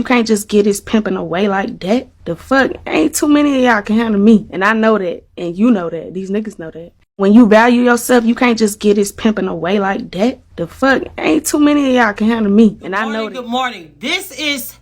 can't just get his pimping away like that. The fuck? Ain't too many of y'all can handle me. And I know that. And you know that. These niggas know that. When you value yourself, you can't just get his pimping away like that. The fuck? Ain't too many of y'all can handle me. And I know that. Good morning. This is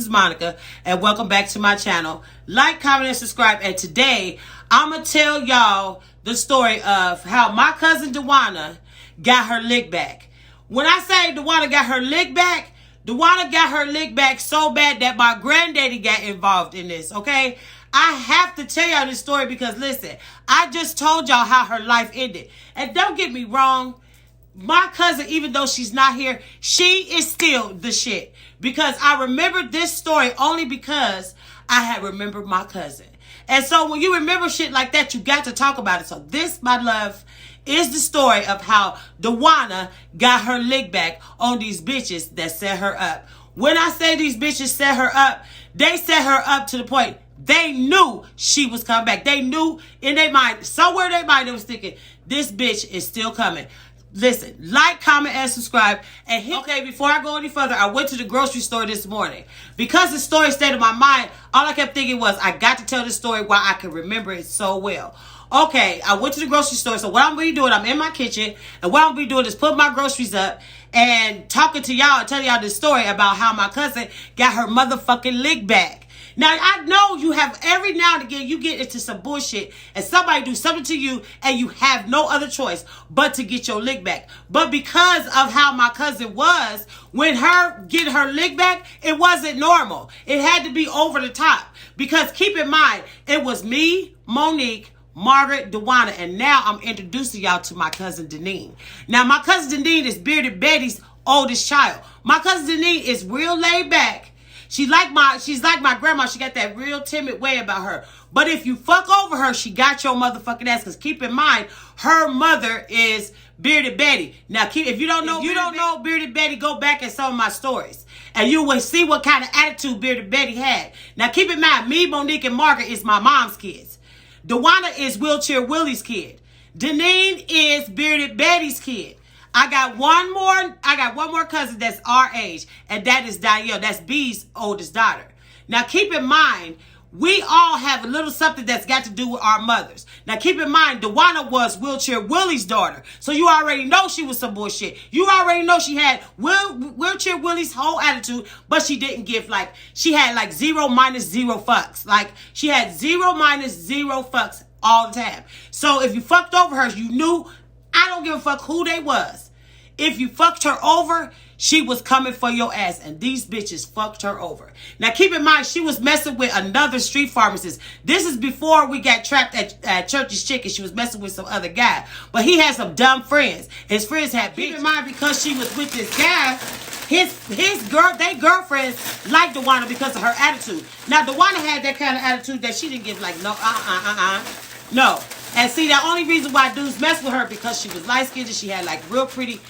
Monica, and welcome back to my channel. Like, comment, and subscribe. And today, I'm going to tell y'all the story of how my cousin Dwanna got her lick back. When I say Dwanna got her lick back, Dwanna got her lick back so bad that my granddaddy got involved in this, okay? I have to tell y'all this story because, listen, I just told y'all how her life ended. And don't get me wrong, my cousin, even though she's not here, she is still the shit. Because I remember this story only because I had remembered my cousin. And so when you remember shit like that, you got to talk about it. So this, my love, is the story of how Dwanna got her lick back on these bitches that set her up. When I say these bitches set her up, they set her up to the point they knew she was coming back. They knew in their mind, somewhere in their mind, they was thinking, this bitch is still coming. Listen, like, comment, and subscribe. And okay, before I go any further, I went to the grocery store this morning. Because the story stayed in my mind, all I kept thinking was, I got to tell this story while I can remember it so well. Okay, I went to the grocery store. So what I'm going to be doing, I'm in my kitchen. And what I'm going to be doing is putting my groceries up and talking to y'all and telling y'all this story about how my cousin got her motherfucking lick back. Now, I know you have every now and again, you get into some bullshit and somebody do something to you and you have no other choice but to get your lick back. But because of how my cousin was, when her getting her lick back, it wasn't normal. It had to be over the top. Because keep in mind, it was me, Monique, Margaret, Dwanna, and now I'm introducing y'all to my cousin Deneen. Now, my cousin Deneen is Bearded Betty's oldest child. My cousin Deneen is real laid back. She's like my grandma. She got that real timid way about her. But if you fuck over her, she got your motherfucking ass. Because keep in mind, her mother is Bearded Betty. Now, if you don't know Bearded Betty, go back in some of my stories. And you will see what kind of attitude Bearded Betty had. Now, keep in mind, me, Monique, and Margaret is my mom's kids. Dwanna is Wheelchair Willie's kid. Deneen is Bearded Betty's kid. I got one more cousin that's our age, and that is Danielle. That's B's oldest daughter. Now, keep in mind, we all have a little something that's got to do with our mothers. Now, keep in mind, Dwanna was Wheelchair Willie's daughter. So you already know she was some bullshit. You already know she had Wheelchair Willie's whole attitude, but she didn't give, she had 0 minus 0 fucks. She had 0 minus 0 fucks all the time. So if you fucked over her, you knew, I don't give a fuck who they was. If you fucked her over, she was coming for your ass. And these bitches fucked her over. Now, keep in mind, she was messing with another street pharmacist. This is before we got trapped at Church's Chicken. She was messing with some other guy. But he had some dumb friends. His friends had bitches. Keep in mind, because she was with this guy, they girlfriends liked Dwanna because of her attitude. Now, Dwanna had that kind of attitude that she didn't give no. And see, the only reason why dudes mess with her because she was light-skinned and she had real pretty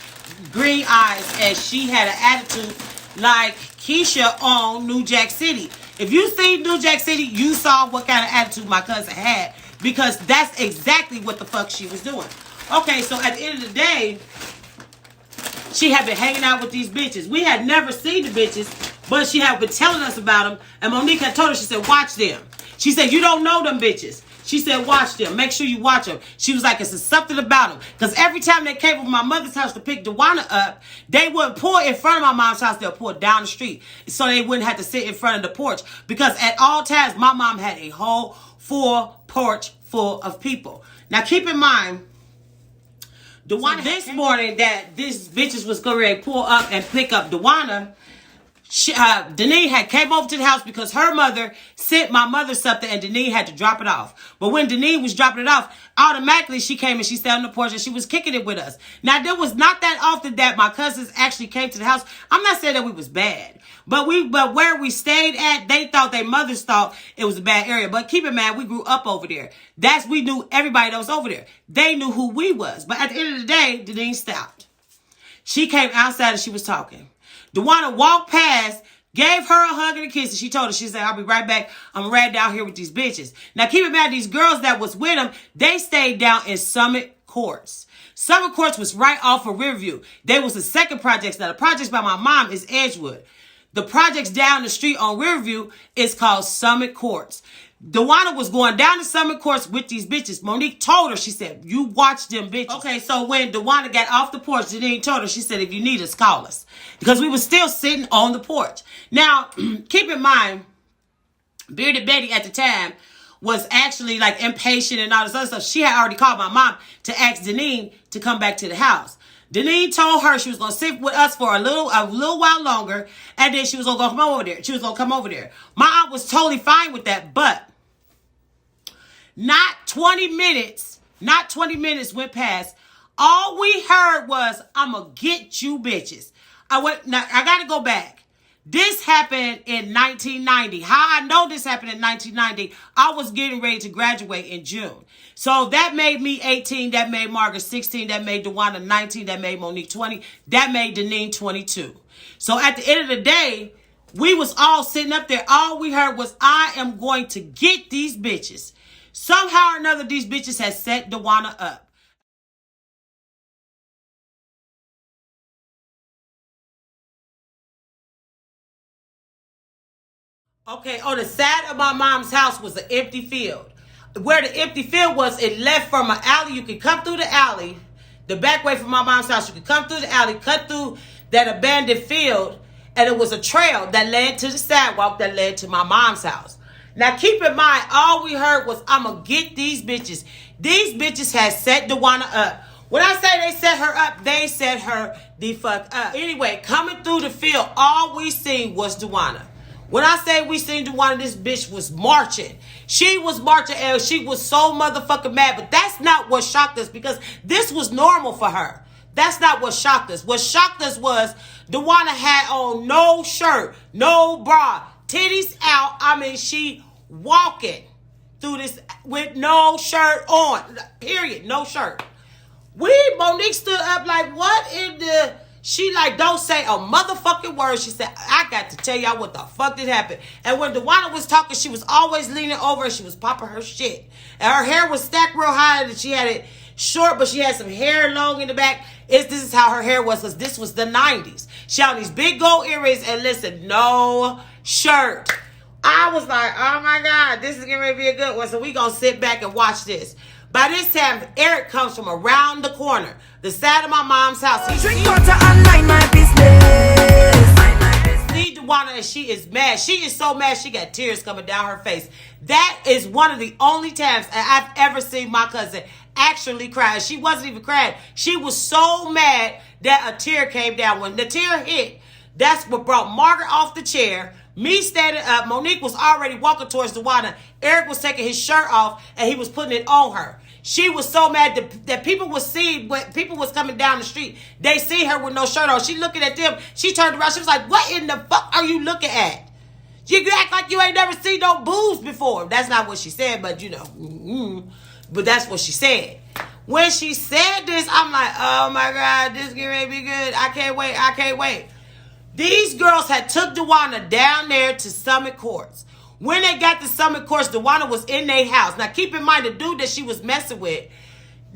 green eyes, and she had an attitude like Keisha on New Jack City. If you see New Jack City, you saw what kind of attitude my cousin had, because that's exactly what the fuck she was doing. Okay, so at the end of the day, she had been hanging out with these bitches. We had never seen the bitches, but she had been telling us about them, and Monique had told her, she said, watch them. She said, you don't know them bitches. She said, watch them. Make sure you watch them. She was like, it's something about them. Because every time they came from my mother's house to pick Dwanna up, they wouldn't pull in front of my mom's house. They'll pull down the street. So they wouldn't have to sit in front of the porch. Because at all times, my mom had a whole full porch full of people. Now, keep in mind, Dwanna, this morning that these bitches was going to pull up and pick up Dwanna, Deneen had came over to the house because her mother sent my mother something and Deneen had to drop it off. But when Deneen was dropping it off, automatically she came and she sat on the porch and she was kicking it with us. Now, there was not that often that my cousins actually came to the house. I'm not saying that we was bad, but where we stayed at, their mothers thought it was a bad area. But keep in mind, we grew up over there. We knew everybody that was over there. They knew who we was. But at the end of the day, Deneen stopped. She came outside and she was talking. Dwanna walked past, gave her a hug and a kiss, and she told her, she said, I'll be right back. I'm right down here with these bitches. Now, keep in mind, these girls that was with them, they stayed down in Summit Courts. Summit Courts was right off of Riverview. They was the second project. Now, the projects by my mom is Edgewood. The projects down the street on Riverview is called Summit Courts. Dwanna was going down to Summit Courts with these bitches. Monique told her, she said, you watch them bitches. Okay, so when Dwanna got off the porch, Janine told her, she said, if you need us, call us. Because we were still sitting on the porch. Now, keep in mind, Bearded Betty at the time was actually like impatient and all this other stuff. She had already called my mom to ask Janine to come back to the house. Janine told her she was going to sit with us for a little while longer, and then she was going to come over there. She was going to come over there. My aunt was totally fine with that, but not 20 minutes went past. All we heard was, I'm going to get you bitches. I got to go back. This happened in 1990. How I know this happened in 1990, I was getting ready to graduate in June. So that made me 18. That made Margaret 16. That made Dwanna 19. That made Monique 20. That made Deneen 22. So at the end of the day, we was all sitting up there. All we heard was, I am going to get these bitches. Somehow or another, these bitches had set Dwanna up. Okay, on the side of my mom's house was an empty field. Where the empty field was, it left from an alley. You could come through the alley, the back way from my mom's house. You could come through the alley, cut through that abandoned field, and it was a trail that led to the sidewalk that led to my mom's house. Now, keep in mind, all we heard was, I'm going to get these bitches. These bitches had set Dwanna up. When I say they set her up, they set her the fuck up. Anyway, coming through the field, all we seen was Dwanna. When I say we seen Dwanna, this bitch was marching. She was marching and she was so motherfucking mad. But that's not what shocked us, because this was normal for her. That's not what shocked us. What shocked us was Dwanna had on no shirt, no bra, titties out. I mean, she walking through this with no shirt on. Period. No shirt. Monique stood up like, what in the... She like, don't say a motherfucking word. She said, I got to tell y'all what the fuck did happen. And when Dwanna was talking, she was always leaning over and she was popping her shit. And her hair was stacked real high and she had it short, but she had some hair long in the back. This is how her hair was, because this was the 90s. She had these big gold earrings and listen, no shirt. I was like, oh my God, this is getting ready to be a good one. So we gonna sit back and watch this. By this time, Eric comes from around the corner, the side of my mom's house. He sees Dwanna and she is mad. She is so mad she got tears coming down her face. That is one of the only times I've ever seen my cousin actually cry. She wasn't even crying. She was so mad that a tear came down. When the tear hit, that's what brought Margaret off the chair. Me standing up. Monique was already walking towards Dwanna. Eric was taking his shirt off and he was putting it on her. She was so mad that people would see when people was coming down the street. They see her with no shirt on. She looking at them. She turned around. She was like, what in the fuck are you looking at? You act like you ain't never seen no boobs before. That's not what she said, but you know. But that's what she said. When she said this, I'm like, oh my God, this is getting ready to be good. I can't wait. I can't wait. These girls had took Dwanna down there to Summit Courts. When they got to Summit Courts, Dwanna was in their house. Now, keep in mind, the dude that she was messing with,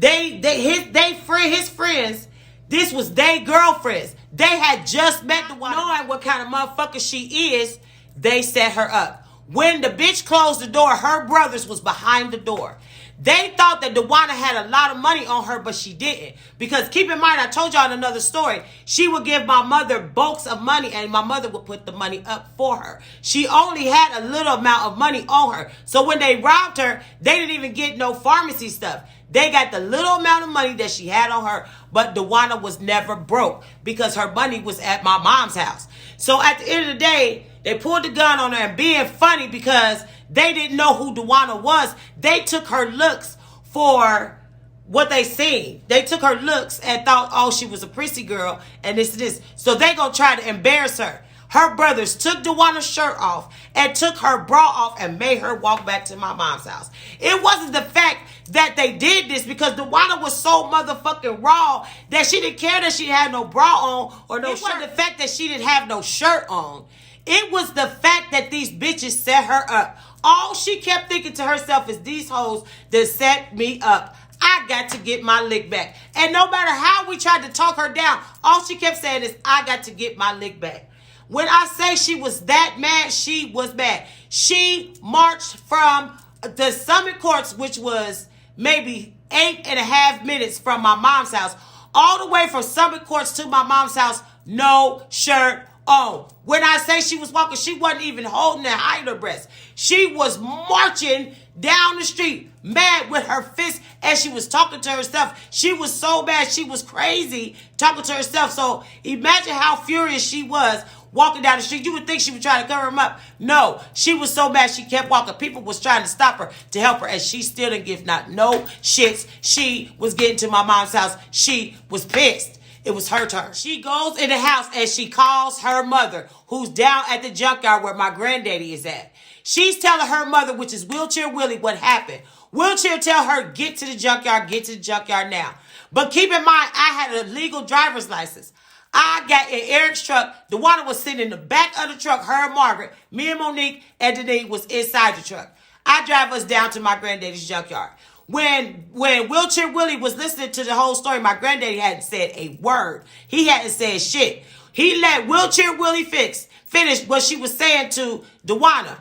his friends, this was their girlfriends. They had just met Dwanna. Knowing what kind of motherfucker she is, they set her up. When the bitch closed the door, her brothers was behind the door. They thought that Dwanna had a lot of money on her, but she didn't. Because keep in mind, I told y'all in another story, she would give my mother bulks of money and my mother would put the money up for her. She only had a little amount of money on her. So when they robbed her, they didn't even get no pharmacy stuff. They got the little amount of money that she had on her, but Dwanna was never broke because her money was at my mom's house. So at the end of the day, they pulled the gun on her, and being funny because they didn't know who Dwanna was, they took her looks for what they seen. They took her looks and thought, oh, she was a prissy girl and this. So they gonna try to embarrass her. Her brothers took Dwanna's shirt off and took her bra off and made her walk back to my mom's house. It wasn't the fact that they did this because Dwanna was so motherfucking raw that she didn't care that she had no bra on or no shirt. It wasn't the fact that she didn't have no shirt on. It was the fact that these bitches set her up. All she kept thinking to herself is, these hoes that set me up. I got to get my lick back. And no matter how we tried to talk her down, all she kept saying is, I got to get my lick back. When I say she was that mad, she was mad. She marched from the Summit Courts, which was maybe 8.5 minutes from my mom's house, all the way from Summit Courts to my mom's house, no shirt on. When I say she was walking, she wasn't even holding and hiding her breast. She was marching down the street, mad with her fist as she was talking to herself. She was so mad, she was crazy talking to herself. So imagine how furious she was walking down the street. You would think she was trying to cover him up. No, she was so mad she kept walking. People was trying to stop her, to help her, and she still didn't give not no shits. She was getting to my mom's house. She was pissed. It was her turn. She goes in the house and she calls her mother, who's down at the junkyard where my granddaddy is at. She's telling her mother, which is Wheelchair Willie, what happened. Wheelchair tell her, get to the junkyard now. But keep in mind, I had a legal driver's license. I got in Eric's truck. Dwanna was sitting in the back of the truck. Her and Margaret, me and Monique and Denise was inside the truck. I drive us down to my granddaddy's junkyard. When Wheelchair Willie was listening to the whole story, my granddaddy hadn't said a word. He hadn't said shit. He let Wheelchair Willie finish what she was saying to Dwanna.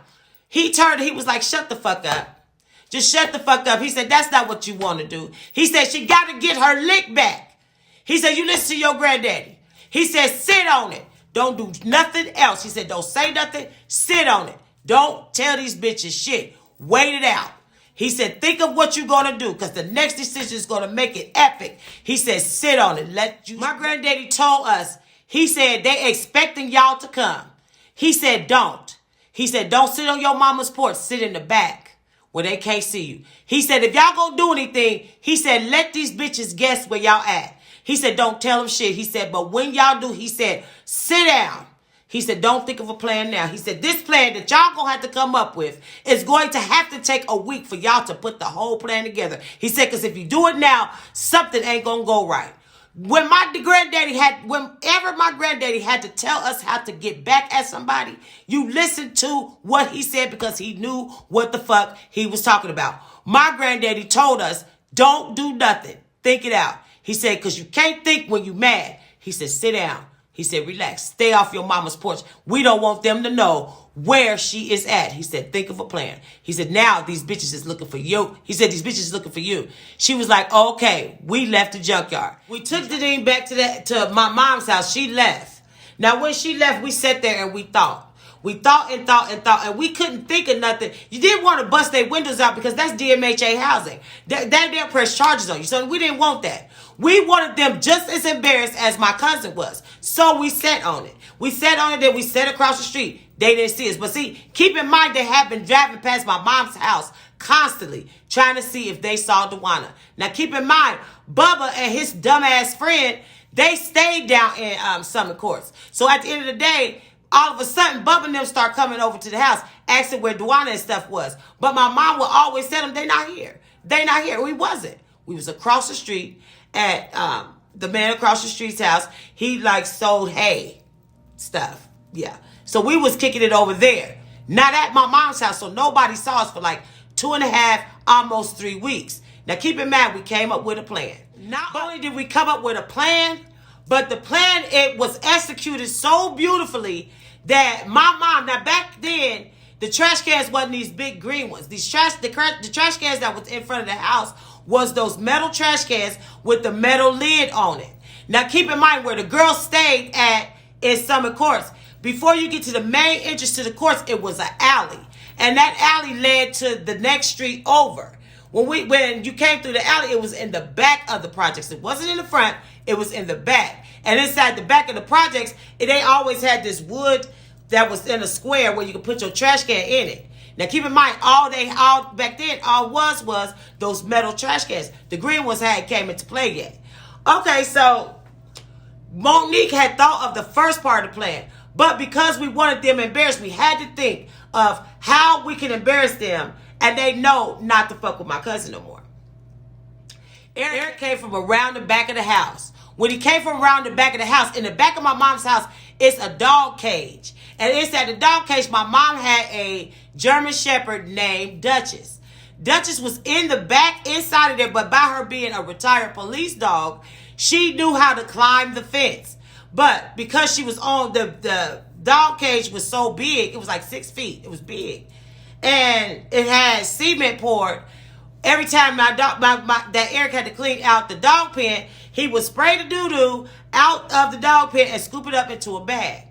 He turned, he was like, shut the fuck up. Just shut the fuck up. He said, that's not what you want to do. He said, she got to get her lick back. He said, you listen to your granddaddy. He said, sit on it. Don't do nothing else. He said, don't say nothing. Sit on it. Don't tell these bitches shit. Wait it out. He said, think of what you're going to do, because the next decision is going to make it epic. He said, sit on it. My granddaddy told us, he said, they expecting y'all to come. He said, don't. He said, don't sit on your mama's porch. Sit in the back where they can't see you. He said, if y'all gonna do anything, he said, let these bitches guess where y'all at. He said, don't tell them shit. He said, but when y'all do, he said, sit down. He said, don't think of a plan now. He said, this plan that y'all gonna have to come up with is going to have to take a week for y'all to put the whole plan together. He said, because if you do it now, something ain't gonna go right. Whenever my granddaddy had to tell us how to get back at somebody, you listen to what he said, because he knew what the fuck he was talking about. My granddaddy told us, don't do nothing. Think it out. He said, because you can't think when you mad. He said, sit down. He said, relax. Stay off your mama's porch. We don't want them to know where she is at. He said, think of a plan. He said, now these bitches is looking for you. He said, these bitches is looking for you. She was like, okay, we left the junkyard. We took Deneen back to my mom's house. She left. Now, when she left, we sat there and we thought. We thought, and we couldn't think of nothing. You didn't want to bust their windows out, because that's DMHA housing. They'll press charges on you. So we didn't want that. We wanted them just as embarrassed as my cousin was. So we sat on it. We sat on it, then we sat across the street. They didn't see us. But see, keep in mind, they have been driving past my mom's house constantly, trying to see if they saw Dwanna. Now, keep in mind, Bubba and his dumbass friend, they stayed down in Summit Courts. So at the end of the day, all of a sudden, Bubba and them start coming over to the house, asking where Dwanna and stuff was. But my mom would always tell them, they not here. They not here. We wasn't. We was across the street at the man across the street's house. He like sold hay stuff. Yeah. So we was kicking it over there. Not at my mom's house. So nobody saw us for like 2.5, almost 3 weeks. Now keep in mind, we came up with a plan. Not only did we come up with a plan, but the plan, it was executed so beautifully that my mom, now back then, the trash cans wasn't these big green ones. The trash cans that was in front of the house was those metal trash cans with the metal lid on it. Now keep in mind, where the girls stayed at in Summit Courts, before you get to the main entrance to the courts, it was an alley. And that alley led to the next street over. When you came through the alley, it was in the back of the projects. It wasn't in the front, it was in the back. And inside the back of the projects, they always had this wood that was in a square where you could put your trash can in it. Now keep in mind, all back then, was those metal trash cans. The green ones hadn't came into play yet. Okay, so Monique had thought of the first part of the plan. But because we wanted them embarrassed, we had to think of how we can embarrass them and they know not to fuck with my cousin no more. Eric came from around the back of the house. When he came from around the back of the house, in the back of my mom's house, it's a dog cage. And inside the dog cage, my mom had a German Shepherd named Duchess. Duchess was in the back inside of there, but by her being a retired police dog, she knew how to climb the fence. But because she was on the dog cage was so big. It was like 6 feet. It was big. And it had cement poured. Every time that Eric had to clean out the dog pen, he would spray the doo-doo out of the dog pen and scoop it up into a bag.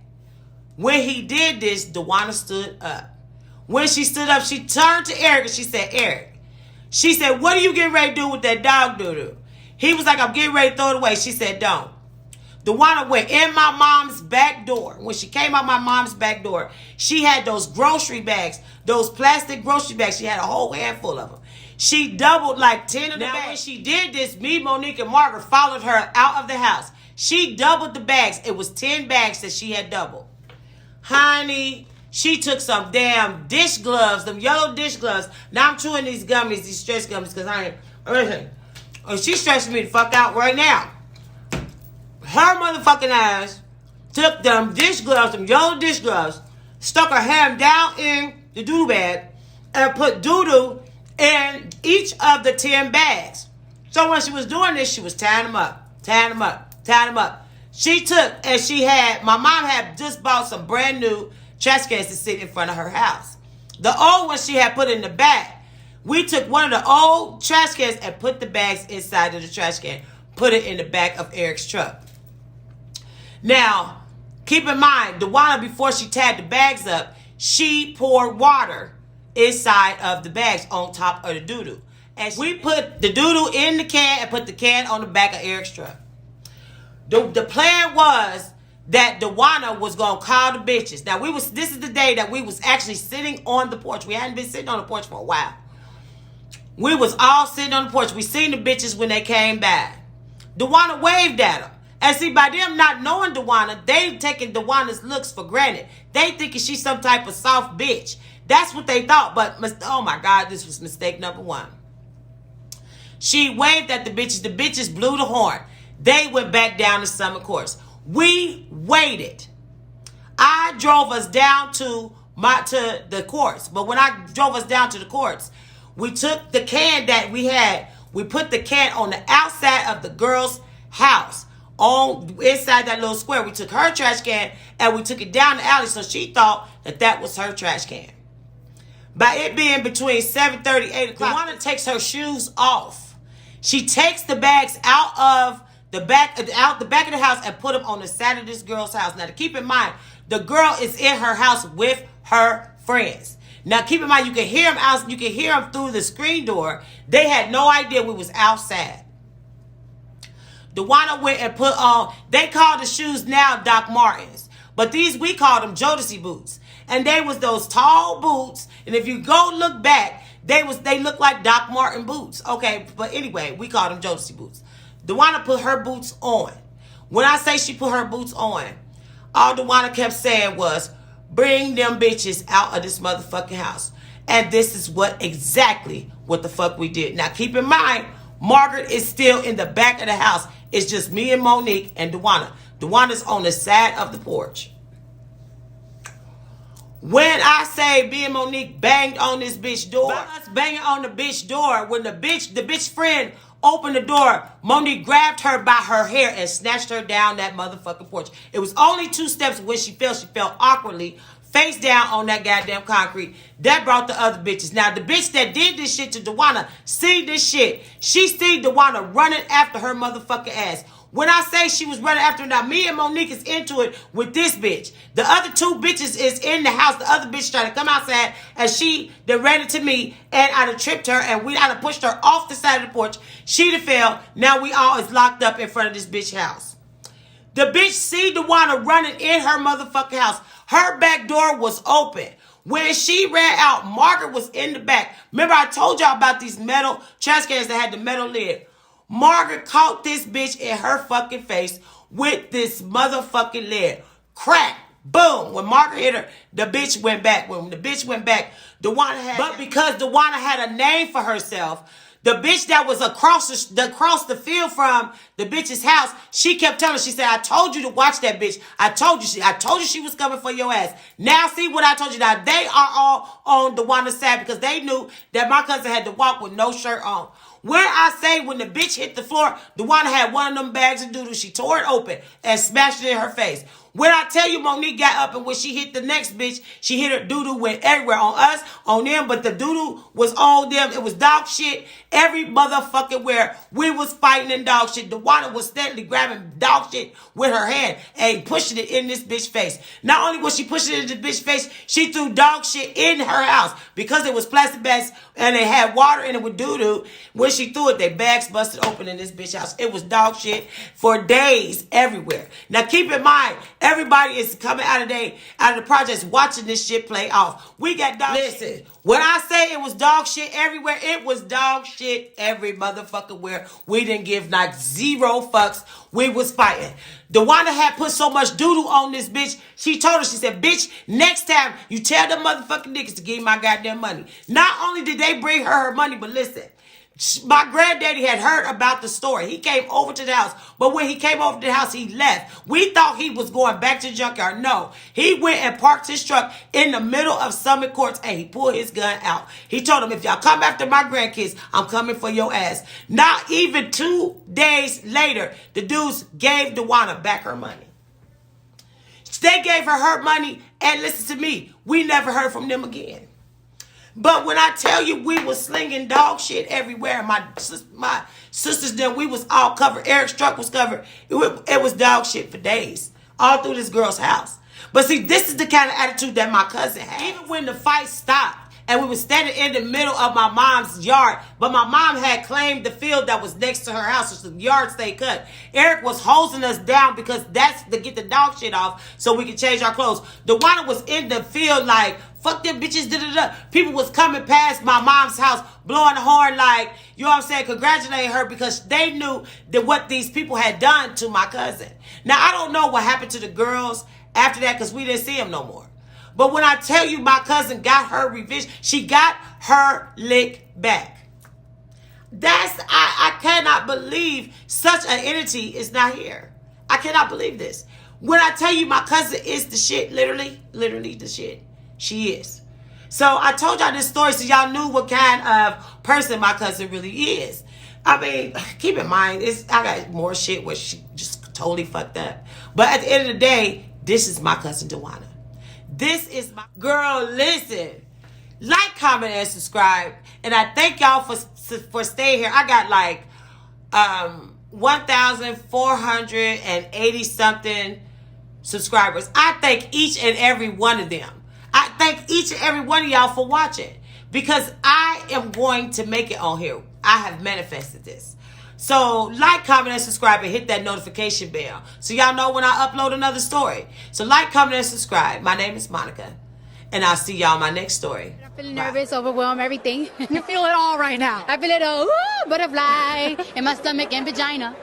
When he did this, Dwanna stood up. When she stood up, she turned to Eric and she said, Eric, she said, what are you getting ready to do with that dog doo-doo? He was like, I'm getting ready to throw it away. She said, don't. Dwanna went in my mom's back door. When she came out my mom's back door, she had those grocery bags, those plastic grocery bags. She had a whole handful of them. She doubled like 10 of the bags. When she did this, me, Monique, and Margaret followed her out of the house. She doubled the bags. It was 10 bags that she had doubled. Honey, she took some damn dish gloves, them yellow dish gloves. Now I'm chewing these gummies, these stress gummies, because I ain't. Listen, she's stressing me the fuck out right now. Her motherfucking ass took them dish gloves, them yellow dish gloves, stuck her hand down in the doo-doo bag, and put doo-doo in each of the 10 bags. So when she was doing this, she was tying them up. She took, and my mom had just bought some brand new trash cans to sit in front of her house. The old one she had put in the back. We took one of the old trash cans and put the bags inside of the trash can. Put it in the back of Eric's truck. Now, keep in mind, Dwanna, before she tied the bags up, she poured water inside of the bags on top of the doo-doo. And we put the doo-doo in the can and put the can on the back of Eric's truck. The plan was that Dwanna was going to call the bitches. Now, this is the day that we was actually sitting on the porch. We hadn't been sitting on the porch for a while. We was all sitting on the porch. We seen the bitches when they came by. Dwanna waved at them. And see, by them not knowing Dwanna, they taking Dwanna's looks for granted. They thinking she's some type of soft bitch. That's what they thought. But, oh my God, this was mistake number one. She waved at the bitches. The bitches blew the horn. They went back down to Summer Courts. We waited. I drove us down to the courts. But when I drove us down to the courts, we took the can that we had. We put the can on the outside of the girl's house. Inside that little square. We took her trash can and we took it down the alley. So she thought that was her trash can. By it being between 7:30, 8 o'clock, Dwanna takes her shoes off. She takes the bags out of the back of the house and put them on the side of this girl's house. Now, to keep in mind, the girl is in her house with her friends. Now, keep in mind, you can hear them out. You can hear them through the screen door. They had no idea we was outside. Dwanna went and put on. They call the shoes now Doc Martens, but we call them Jodeci boots. And they was those tall boots. And if you go look back, they look like Doc Marten boots. Okay, but anyway, we call them Jodeci boots. Dwanna put her boots on. When I say she put her boots on, all Dwanna kept saying was, bring them bitches out of this motherfucking house. And this is exactly what the fuck we did. Now, keep in mind, Margaret is still in the back of the house. It's just me and Monique and Dwanna. Dwanna's on the side of the porch. When I say me and Monique banged on this bitch door, by us banging on the bitch door, when the bitch friend opened the door, Monique grabbed her by her hair and snatched her down that motherfucking porch. It was only 2 steps. When she fell awkwardly, face down on that goddamn concrete. That brought the other bitches. Now, the bitch that did this shit to Dwanna, see this shit. She see Dwanna running after her motherfucking ass. When I say she was running after her, now me and Monique is into it with this bitch. The other 2 bitches is in the house. The other bitch tried to come outside and she then ran into me and I done tripped her and I done pushed her off the side of the porch. She done fell. Now we all is locked up in front of this bitch house. The bitch see Dwanna running in her motherfucking house. Her back door was open. When she ran out, Margaret was in the back. Remember I told y'all about these metal trash cans that had the metal lid. Margaret caught this bitch in her fucking face with this motherfucking lid. Crack. Boom. When Margaret hit her, the bitch went back. When the bitch went back, Dwanna had... But because Dwanna had a name for herself, the bitch that was across the field from the bitch's house, she kept telling her, she said, I told you to watch that bitch. I told you she was coming for your ass. Now see what I told you. Now they are all on Dwanna's side because they knew that my cousin had to walk with no shirt on. When I say when the bitch hit the floor, Dwanna had one of them bags of doodle. She tore it open and smashed it in her face. When I tell you Monique got up and when she hit the next bitch, she hit her doo-doo, went everywhere on us, on them, but the doo-doo was on them. It was dog shit every motherfucking where. We was fighting in dog shit. Dwanna was steadily grabbing dog shit with her hand and pushing it in this bitch face. Not only was she pushing it in this bitch face, she threw dog shit in her house because it was plastic bags and they had water in it with doo-doo. When she threw it, their bags busted open in this bitch house. It was dog shit for days everywhere. Now keep in mind, everybody is coming out of the projects watching this shit play off. We got dog shit. When I say it was dog shit everywhere, it was dog shit every motherfucker where. We didn't give like zero fucks. We was fighting. Dwanna had put so much doo-doo on this bitch. She told her, she said, bitch, next time you tell them motherfucking niggas to give me my goddamn money. Not only did they bring her money, but listen, my granddaddy had heard about the story. He came over to the house. But when he came over to the house, he left. We thought he was going back to the junkyard. No. He went and parked his truck in the middle of Summit Courts and he pulled his gun out. He told him, if y'all come after my grandkids, I'm coming for your ass. Not even 2 days later, the dudes gave Dwanna back her money. They gave her money, and listen to me, we never heard from them again. But when I tell you we was slinging dog shit everywhere, my sisters then we was all covered. Eric's truck was covered. It was dog shit for days, all through this girl's house. But see, this is the kind of attitude that my cousin had. Even when the fight stopped and we was standing in the middle of my mom's yard, but my mom had claimed the field that was next to her house, so the yard stayed cut. Eric was hosing us down because that's to get the dog shit off so we could change our clothes. Dwanna was in the field like, fuck them bitches, da-da-da. People was coming past my mom's house, blowing the horn like, you know what I'm saying, congratulating her because they knew that what these people had done to my cousin. Now, I don't know what happened to the girls after that because we didn't see them no more. But when I tell you my cousin got her revenge, she got her lick back. I cannot believe such an entity is not here. I cannot believe this. When I tell you my cousin is the shit, literally the shit. She is. So I told y'all this story so y'all knew what kind of person my cousin really is. I mean, keep in mind, I got more shit where she just totally fucked up. But at the end of the day, this is my cousin Dwanna. This is my girl. Listen, like, comment, and subscribe. And I thank y'all for staying here. I got like 1,480 something subscribers. I thank each and every one of them. I thank each and every one of y'all for watching because I am going to make it on here. I have manifested this. So like, comment, and subscribe and hit that notification bell so y'all know when I upload another story. So like, comment, and subscribe. My name is Monica and I'll see y'all in my next story. I'm feeling nervous, overwhelmed, everything. You feel it all right now. I feel it all, butterfly in my stomach and vagina.